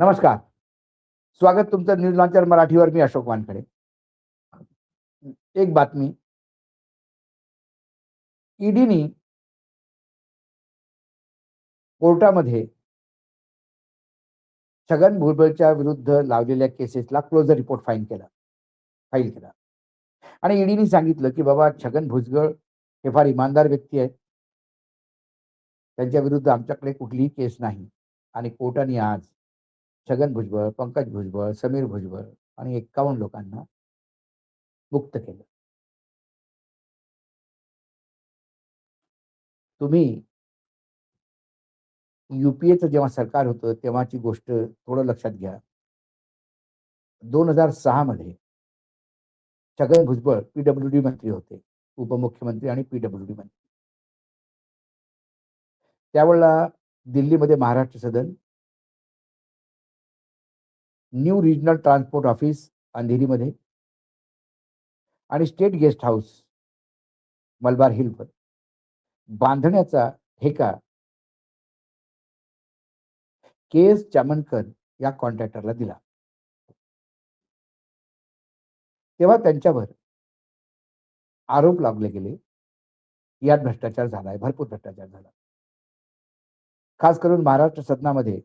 नमस्कार. स्वागत तुमचं न्यूज लॉन्चर मराठीवर. मी अशोक वानखडे. एक बातमी. ईडीनी कोर्टामध्ये छगन भुजबळच्या विरुद्ध लावलेल्या केसेसला क्लोजर रिपोर्ट फाईल केला. आणि ईडीनी सांगितलं, की बाबा छगन भुजबळ हे फार इमानदार व्यक्ती आहेत. त्यांच्या विरुद्ध आमच्याकडे कुठलीही केस नाही. आणि कोर्टाने आज छगन भुजबळ, पंकज भुजबळ, समीर भुजबळ आणि 51 लोकांना मुक्त केलं. तुम्ही युपीएचं जेव्हा सरकार होतं तेव्हाची गोष्ट थोडं लक्षात घ्या. 2006 मध्ये छगन भुजबळ पीडब्ल्यूडी मंत्री होते. उपमुख्यमंत्री आणि पीडब्ल्यूडी मंत्री. त्यावेळेला दिल्लीमध्ये महाराष्ट्र सदन, न्यू रिजनल ट्रान्सपोर्ट ऑफिस अंधेरीमध्ये आणि स्टेट गेस्ट हाऊस मलबार हिलवर बांधण्याचा ठेका के.एस. चामनकर या कॉन्ट्रॅक्टरला दिला. तेव्हा त्यांच्यावर आरोप लावले गेले. यात भ्रष्टाचार झालाय, भरपूर भ्रष्टाचार झाला. खास करून महाराष्ट्र सदनामध्ये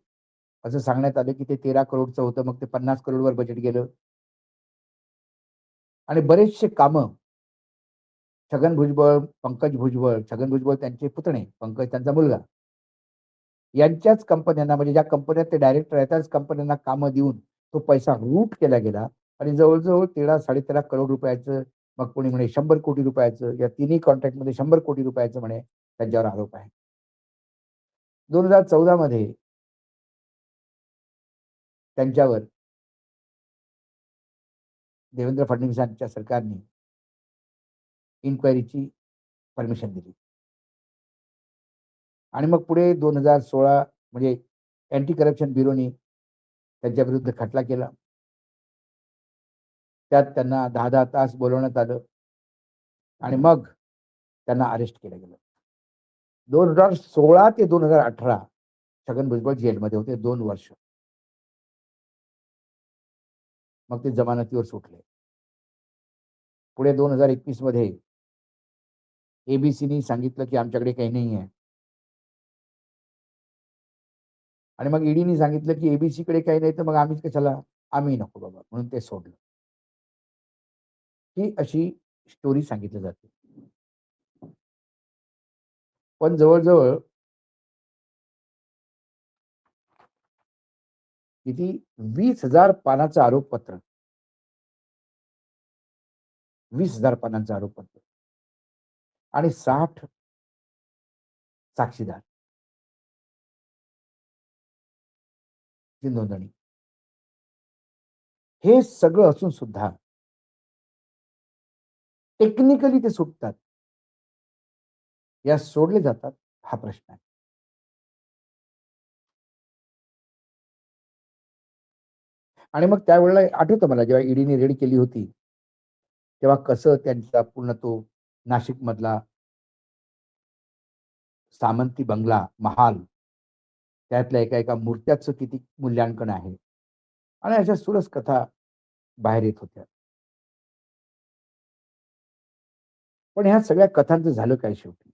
असं सांगण्यात आलं, की ते 13 करोडचं होतं, मग ते 50 करोडवर बजेट गेलं. आणि बरेचसे कामं छगन भुजबळ, पंकज भुजबळ, छगन भुजबळ त्यांचे पुतणे, पंकज त्यांचा मुलगा, यांच्याच कंपन्यांना, म्हणजे ज्या कंपन्यात ते डायरेक्टर आहेत त्याच कंपन्यांना कामं देऊन तो पैसा रूट केला गेला. आणि जवळजवळ 13-13.5 करोड रुपयाचं, मग कोणी म्हणे 100 कोटी रुपयाचं, या तिन्ही कॉन्ट्रॅक्टमध्ये 100 कोटी रुपयाचं म्हणे त्यांच्यावर आरोप आहे. 2014 मध्ये त्यांच्यावर देवेंद्र फडणवीसांच्या सरकारने इन्क्वायरीची परमिशन दिली. आणि मग पुढे 2016 म्हणजे अँटी करप्शन ब्युरोनी त्यांच्या विरुद्ध खटला केला. त्यात त्यांना 10-10 तास बोलवण्यात आलं आणि मग त्यांना अरेस्ट केलं गेलं. 2016 ते 2018 छगन भुजबळ जेलमध्ये होते 2 वर्ष. मग ते जमानतीवर सुटले. पुढे 2021 मध्ये एबीसीनी सांगितलं, की आमच्याकडे काही नाही आहे. आणि मग ईडीनी सांगितलं, की एबीसीकडे काही नाही, तर मग आम्हीच कशाला, आम्ही नको बाबा, म्हणून ते सोडलं. ही अशी स्टोरी सांगितली जाते. पण जवळ-जवळ किती 20,000 पानाचं आरोपपत्र, 20,000 पानांचं आरोपपत्र आणि 60 साक्षीदार ची नोंदणी. हे सगळं असून सुद्धा टेक्निकली ते सुटतात, या सोडले जातात, हा प्रश्न आहे. आणि मग त्यावेळेला आठवतं मला, जेव्हा ईडीने रेड केली होती, तेव्हा कसं त्यांचा पूर्ण तो नाशिक मधला सामंती बंगला, महाल, त्यातल्या एका एका मूर्त्याचं किती मूल्यांकन आहे. आणि अशा सुरस कथा बाहेर येत होत्या. पण ह्या सगळ्या कथांचं झालं काय शेवटी?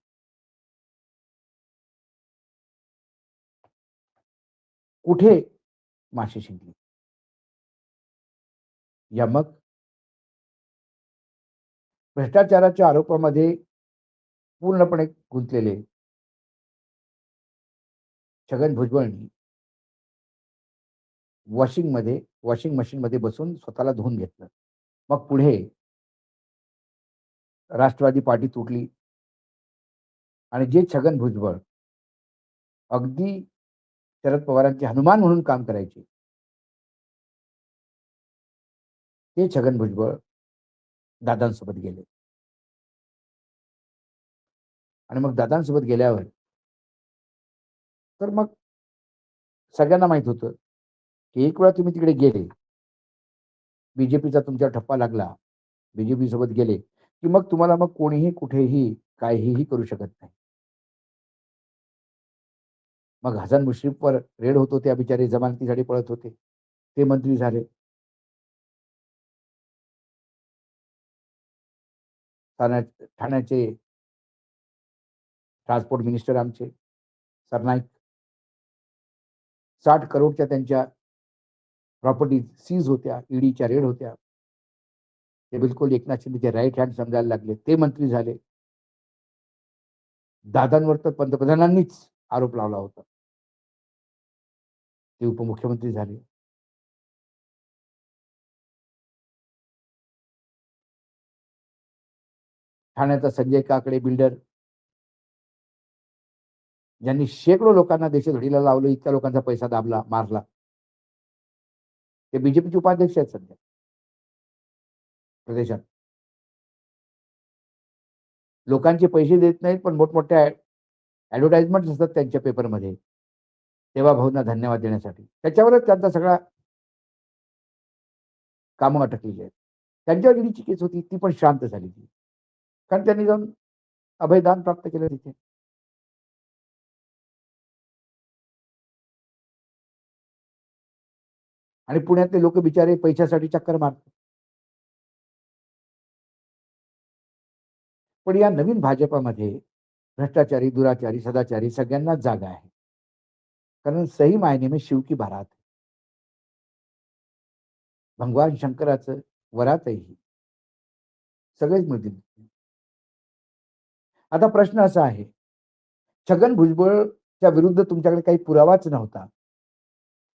कुठे माशी शिंकली? यमक भ्रष्टाचाराच्या आरोपामध्ये पूर्णपणे गुंतलेले छगन भुजबळनी वॉशिंग मशीनमध्ये बसून स्वतःला धुवून घेतलं. मग पुढे राष्ट्रवादी पार्टी तुटली आणि जे छगन भुजबळ अगदी शरद पवारांचे हनुमान म्हणून काम करायचे, ते छगन भुजबळ दादांसोबत गेले. आणि मग दादांसोबत गेल्यावर तर मग सगळ्यांना माहित होतं, की एक वेळा तुम्ही तिकडे गेले, बीजेपीचा तुमच्यावर ठप्पा लागला, बीजेपी सोबत गेले, की मग तुम्हाला मग कोणीही कुठेही काहीही करू शकत नाही. मग हसन मुश्रीफवर रेड होत होते, बिचारे जमानतीसाठी पळत होते, ते मंत्री झाले. ठाण्याचे ट्रान्सपोर्ट मिनिस्टर आमचे सरनाईक, 60 करोडच्या त्यांच्या प्रॉपर्टी सीज होत्या, ईडीच्या रेड होत्या. ते बिलकुल एकनाथ शिंदेचे राईट हँड समजायला लागले, ते मंत्री झाले. दादांवर तर पंतप्रधानांनीच आरोप लावला होता, ते उपमुख्यमंत्री झाले. ठाण्याचा संजय काकडे बिल्डर, ज्यांनी शेकडो लोकांना देशोधडीला लावलं, इतक्या लोकांचा पैसा दाबला, मारला, ते बीजेपीचे उपाध्यक्ष आहेत सध्या प्रदेशात. लोकांचे पैसे देत नाहीत, पण मोठमोठ्या ऍडव्हर्टाइजमेंट असतात त्यांच्या पेपरमध्ये सेवाभाऊंना धन्यवाद देण्यासाठी. त्याच्यावरच त्यांचा सगळा कामं अटकलेली आहेत. त्यांच्यावर ईडीची केस होती, ती पण शांत झाली ती, कारण त्यांनी जाऊन अभयदान प्राप्त केलं तिथे. आणि पुण्यातले लोक बिचारे पैशासाठी चक्कर मारतात. पण या नवीन भाजपामध्ये भ्रष्टाचारी, दुराचारी, सदाचारी सगळ्यांनाच जागा आहे, कारण सही मायने में शिव की बारात. भगवान शंकराचं वरातही सगळेच मिळतील. आता प्रश्न असा आहे, छगन भुजबळच्या विरुद्ध तुमच्याकडे काही पुरावाच नव्हता,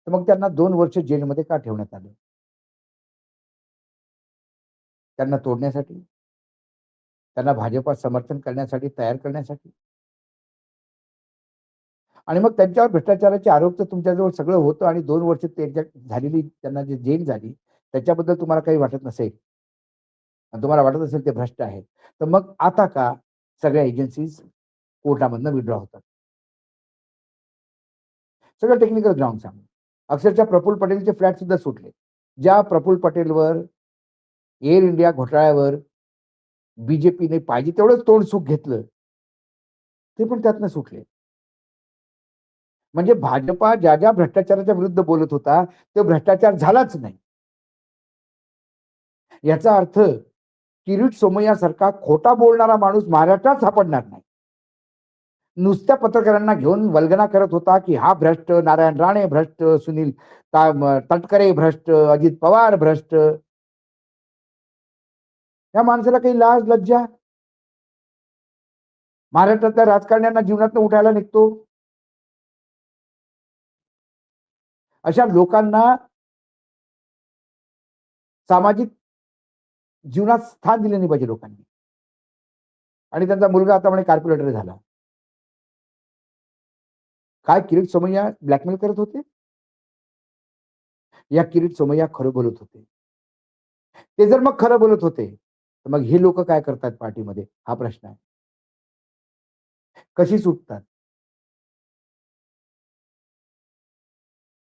तर मग त्यांना 2 वर्ष जेलमध्ये का ठेवण्यात आलं? त्यांना तोडण्यासाठी, त्यांना भाजपा समर्थन करण्यासाठी, तयार करण्यासाठी. आणि मग त्यांच्यावर भ्रष्टाचाराचे आरोप तर तुमच्याजवळ सगळं होतं, आणि 2 वर्ष त्यांच्या झालेली त्यांना जे जेल झाली त्याच्याबद्दल तुम्हाला काही वाटत नसेल, आणि तुम्हाला वाटत असेल ते भ्रष्ट आहेत, तर मग आता का सगळ्या एजन्सीज कोर्टामधनं विड्रॉ होतात? सगळं टेक्निकल ग्राउंड सांगू. अक्षरशः प्रफुल्ल पटेलचे फ्लॅट सुद्धा सुटले. ज्या प्रफुल्ल पटेलवर एअर इंडिया घोटाळ्यावर बीजेपीने पाहिजे तेवढंच तोंड सुख घेतलं, ते पण त्यातनं सुटले. म्हणजे भाजपा ज्या ज्या भ्रष्टाचाराच्या विरुद्ध बोलत होता, तो भ्रष्टाचार झालाच नाही. याचा अर्थ किरीट सोमय्यासारखा खोटा बोलणारा माणूस महाराष्ट्रात सापडणार नाही. नुसत्या पत्रकारांना घेऊन वल्गना करत होता की हा भ्रष्ट, नारायण राणे भ्रष्ट, सुनील तटकरे भ्रष्ट, अजित पवार भ्रष्ट. या माणसाला काही लाज लज्जा? महाराष्ट्रातल्या राजकारण्यांना जीवनातनं उठायला निघतो. अशा लोकांना सामाजिक जीवनात स्थान दिले नाही पाहिजे लोकांनी. आणि त्यांचा मुलगा आता म्हणे कॉर्पोरेटर झाला. काय किरीट सोमय्या ब्लॅकमेल करत होते? या किरीट सोमय्या खरं बोलत होते. ते जर मग खरं बोलत होते, तर मग हे लोक काय करतात पार्टीमध्ये, हा प्रश्न आहे. कशी सुटतात?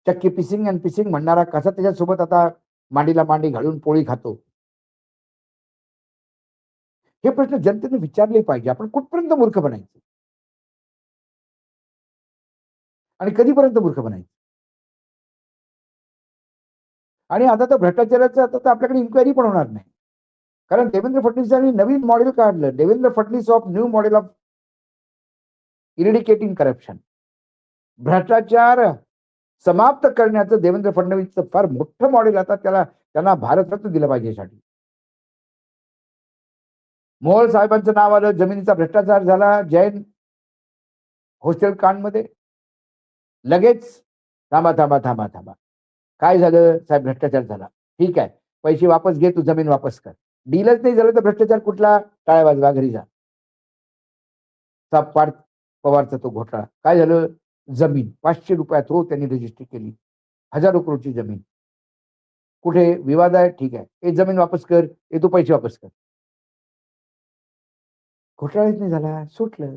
चक्की पिसिंग अँड पिसिंग म्हणणारा कसा त्याच्यासोबत आता मांडीला मांडी घालून पोळी खातो? हे प्रश्न जनतेने विचारले पाहिजे. आपण कुठपर्यंत मूर्ख बनायचं आणि कधीपर्यंत मूर्ख बनायचं? आणि आता तर भ्रष्टाचाराचं आता तर आपल्याकडे इन्क्वायरी पण होणार नाही, कारण देवेंद्र फडणवीसांनी नवीन मॉडेल काढलं, Devendra Fadnavis of new model of eradicating corruption. भ्रष्टाचार समाप्त करण्याचं देवेंद्र फडणवीसचं फार मोठं मॉडेल आता त्यांना भारतरत्न दिलं पाहिजे. यासाठी मोहोळ साहेबांचं नाव आलं, जमिनीचा भ्रष्टाचार झाला जैन हॉस्टेल कांडमध्ये. लगेच थांबा थांबा थांबा थांबा, काय झालं साहेब? भ्रष्टाचार झाला, ठीक आहे, पैसे वापस घे, तू जमीन वापस कर. डीलच नाही झालं तर भ्रष्टाचार कुठला? टाळ्या वाजवा, घरी जा. पार्थ पवारचा तो घोटाळा काय झालं? जमीन 500 रुपयात हो त्यांनी रजिस्ट्री केली, हजारो करोडची जमीन. कुठे विवाद आहे? ठीक आहे, ए जमीन वापस कर, ए तू पैसे वापस कर. घोटाळाच नाही झाला, सुटलं.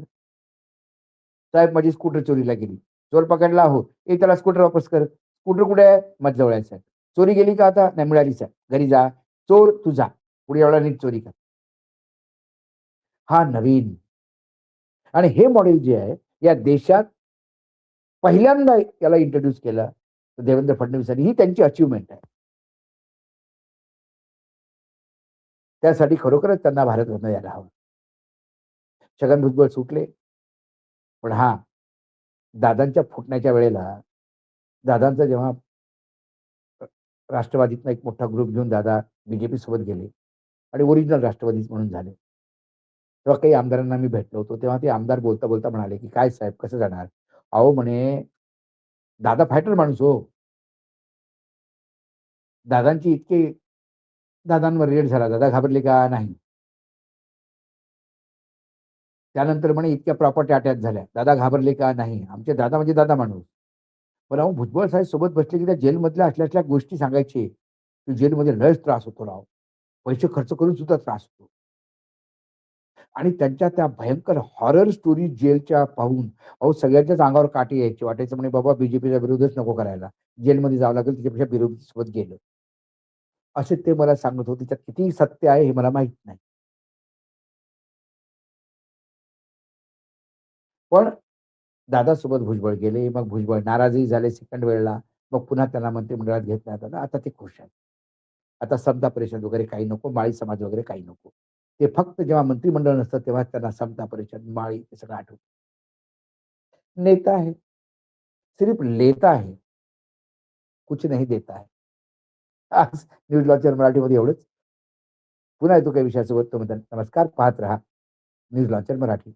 साहेब माझी स्कूटर चोरीला गेली, चोर पकडला, हो, ए त्याला स्कूटर वापस कर. स्कूटर कुठे आहे? मत जवळ आहे साहेब. चोरी गेली का? आता नाही मिळाली साहेब, घरी जा. चोर तू जा, पुढे एवढा नीट चोरी कर. हा नवीन. आणि हे मॉडेल जे आहे या देशात पहिल्यांदा याला इंट्रोड्यूस केलं तर देवेंद्र फडणवीसांनी. ही त्यांची अचीव्हमेंट आहे. त्यासाठी खरोखरच त्यांना भारतरत्न यायला हवं. छगन भुजबळ सुटले. पण हां, दादांच्या फुटण्याच्या वेळेला दादांचा जेव्हा राष्ट्रवादीतनं एक मोठा ग्रुप घेऊन दादा बीजेपी सोबत गेले आणि ओरिजिनल राष्ट्रवादी म्हणून झाले. तेव्हा काही आमदारांना मी भेटलो होतो. तेव्हा ते आमदार बोलता-बोलता म्हणाले, की "काय साहेब कसं जाणार?" अहो म्हणे, "दादा फायटर माणूस हो. दादांची इतके दादांवर रेड झाला. दादा घाबरले का? नाही. त्यानंतर म्हणे इतक्या प्रॉपर्टी अटॅच झाल्या. दादा घाबरले का? नाही. आमचे दादा म्हणजे दादा माणूस." पण अहो भुजबळ साहेब सोबत बसले, की त्या जेलमधल्या असल्या गोष्टी सांगायचे, की जेलमध्ये लयच त्रास होतो राव. पैसे खर्च करून सुद्धा त्रास होतो. आणि त्यांच्या त्या भयंकर हॉरर स्टोरी जेलच्या पाहून अहो सगळ्यांच्याच अंगावर काटे यायचे. वाटायचं म्हणे बाबा बीजेपीचा विरोधच नको करायला. जेलमध्ये जावं लागेल त्याच्यापेक्षा विरोधीसोबत गेलं. असे ते मला सांगत होते. त्यात किती सत्य आहे हे मला माहीत नाही. पण दादासोबत भुजबळ गेले. मग भुजबळ नाराजही झाले सेकंड वेळेला. मग पुन्हा त्यांना मंत्रिमंडळात घेतण्यात आलं. आता ते खुश आहेत. आता समता परिषद वगैरे काही नको, माळी समाज वगैरे काही नको. ते फक्त जेव्हा मंत्रिमंडळ नसतं तेव्हा त्यांना समता परिषद, माळी हे सगळं आठवतं. नेता है, सिर्फ लेता है, कुछ नहीं देता है. आज न्यूज लॉन्चर मराठीमध्ये एवढंच. पुन्हा येतो काही विषयासोबत. तोपर्यंत नमस्कार. पाहत रहा न्यूज लॉन्चर मराठी.